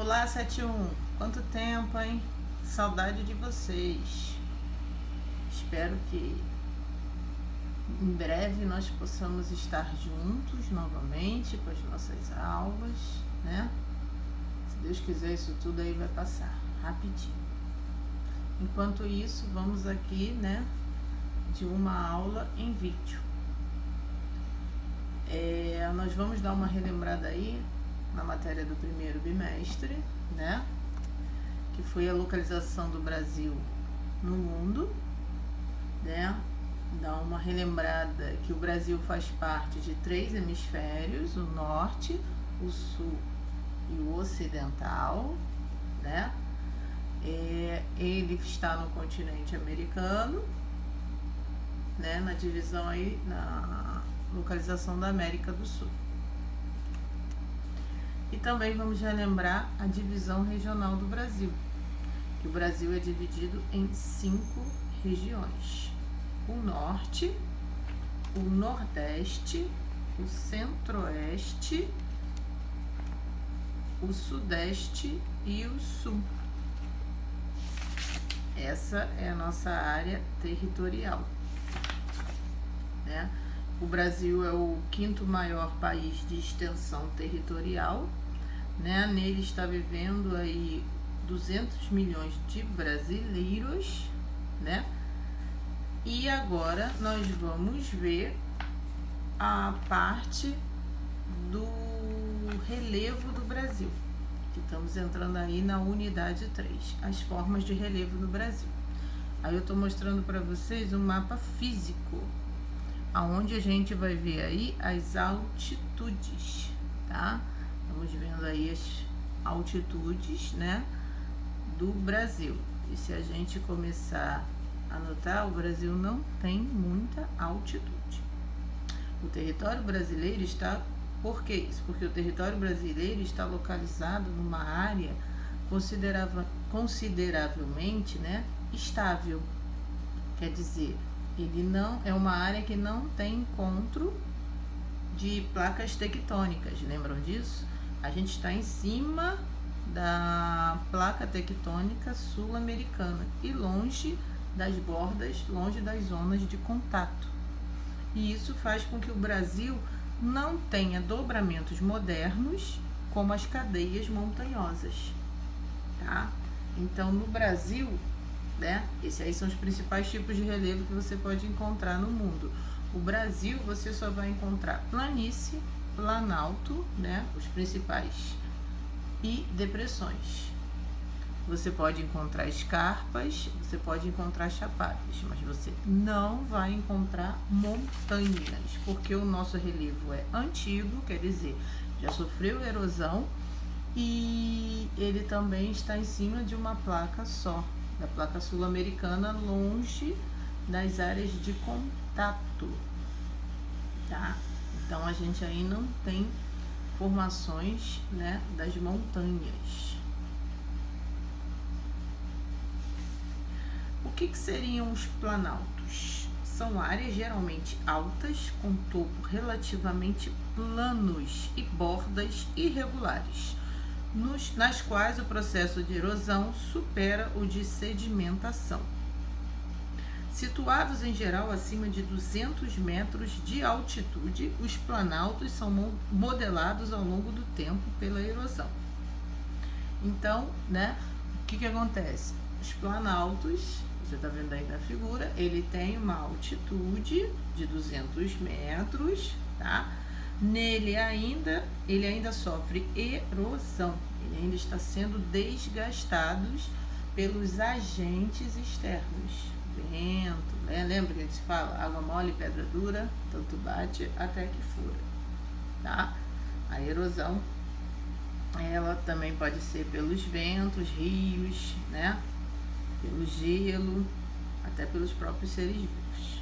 Olá, 71. Quanto tempo, hein? Saudade de vocês. Espero que em breve nós possamos estar juntos novamente com as nossas aulas, né? Se Deus quiser, isso tudo aí vai passar rapidinho. Enquanto isso, vamos aqui, né, de uma aula em vídeo. Nós vamos dar uma relembrada aí na matéria do primeiro bimestre, né? Que foi a localização do Brasil no mundo, né? Dar uma relembrada que o Brasil faz parte de 3 hemisférios, o norte, o sul e o ocidental, né? Ele está no continente americano, né? Na divisão aí, na localização da América do Sul. E também vamos relembrar a divisão regional do Brasil, que o Brasil é dividido em 5 regiões: o norte, o nordeste, o centro-oeste, o sudeste e o sul. Essa é a nossa área territorial, né? O Brasil é o 5º maior país de extensão territorial, né? Nele está vivendo aí 200 milhões de brasileiros, né? E agora nós vamos ver a parte do relevo do Brasil, que estamos entrando aí na unidade 3, as formas de relevo no Brasil. Aí eu estou mostrando para vocês um mapa físico, aonde a gente vai ver aí as altitudes, tá? Estamos vendo aí as altitudes, né, do Brasil. E se a gente começar a notar, o Brasil não tem muita altitude. O território brasileiro está... Por que isso? Porque o território brasileiro está localizado numa área consideravelmente, né, estável. Quer dizer, ele não é uma área que não tem encontro de placas tectônicas. Lembram disso? A gente está em cima da placa tectônica sul-americana e longe das bordas, longe das zonas de contato. E isso faz com que o Brasil não tenha dobramentos modernos como as cadeias montanhosas, tá? Então, no Brasil, né, esses aí são os principais tipos de relevo que você pode encontrar no mundo. O Brasil, você só vai encontrar planície, planalto, né, os principais, e depressões. Você pode encontrar escarpas, você pode encontrar chapadas, mas você não vai encontrar montanhas, porque o nosso relevo é antigo, quer dizer, já sofreu erosão, e ele também está em cima de uma placa só, da placa sul-americana, longe das áreas de contato, tá? Então a gente aí não tem formações, né, das montanhas. O que seriam os planaltos? São áreas geralmente altas, com topo relativamente planos e bordas irregulares, nas quais o processo de erosão supera o de sedimentação. Situados em geral acima de 200 metros de altitude, os planaltos são modelados ao longo do tempo pela erosão. Então, né, o que acontece? Os planaltos, você está vendo aí na figura, ele tem uma altitude de 200 metros, tá? Ele ainda sofre erosão, ele ainda está sendo desgastado pelos agentes externos. Vento, né? Lembra que a gente fala água mole, pedra dura, tanto bate até que fura, tá? A erosão, ela também pode ser pelos ventos, rios, né? Pelo gelo, até pelos próprios seres vivos.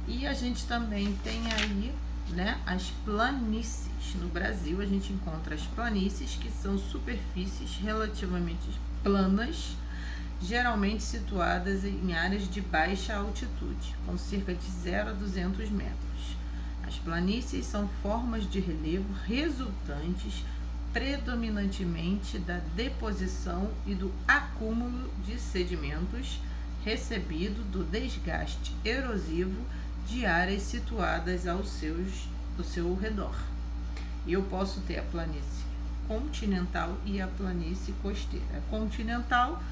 E a gente também tem aí, né, as planícies. No Brasil a gente encontra as planícies, que são superfícies relativamente planas, geralmente situadas em áreas de baixa altitude, com cerca de 0 a 200 metros. As planícies são formas de relevo resultantes predominantemente da deposição e do acúmulo de sedimentos recebido do desgaste erosivo de áreas situadas ao seu redor. E eu posso ter a planície continental e a planície costeira. A continental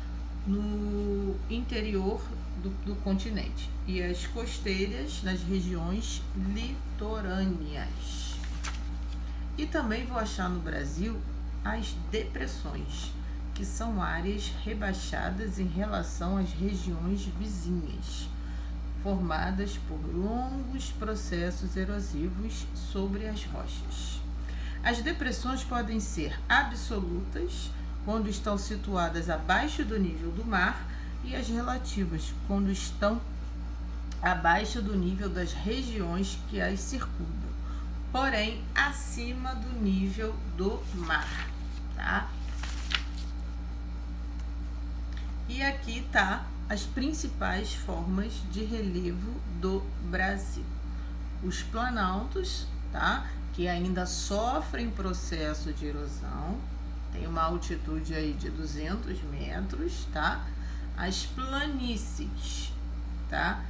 no interior do continente e as costeiras nas regiões litorâneas. E também vou achar no Brasil as depressões, que são áreas rebaixadas em relação às regiões vizinhas, formadas por longos processos erosivos sobre as rochas. As depressões podem ser absolutas, quando estão situadas abaixo do nível do mar, e as relativas, quando estão abaixo do nível das regiões que as circundam, porém acima do nível do mar, tá? E aqui tá as principais formas de relevo do Brasil. Os planaltos, tá? Que ainda sofrem processo de erosão, tem uma altitude aí de 200 metros, tá? As planícies, tá?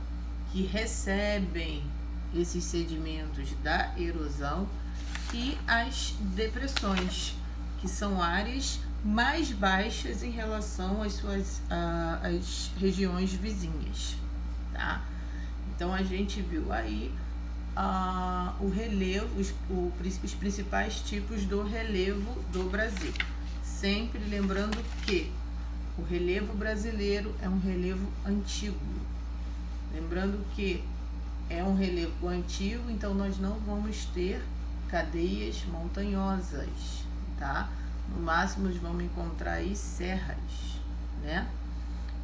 Que recebem esses sedimentos da erosão, e as depressões, que são áreas mais baixas em relação às às regiões vizinhas, tá? Então a gente viu aí o relevo, os principais tipos do relevo do Brasil. Sempre lembrando que o relevo brasileiro é um relevo antigo. Lembrando que é um relevo antigo, então nós não vamos ter cadeias montanhosas, tá? No máximo nós vamos encontrar aí serras, né?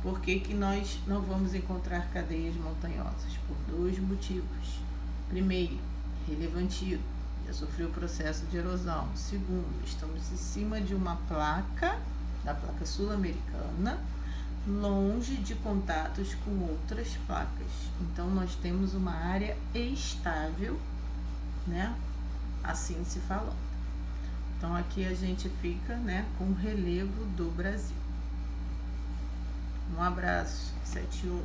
Por que que nós não vamos encontrar cadeias montanhosas? Por dois motivos. Primeiro, relevo antigo, já sofreu o processo de erosão. Segundo, estamos em cima de uma placa, da placa sul-americana, longe de contatos com outras placas. Então nós temos uma área estável, né? Assim se falando. Então aqui a gente fica, né, com o relevo do Brasil. Um abraço, 7-1.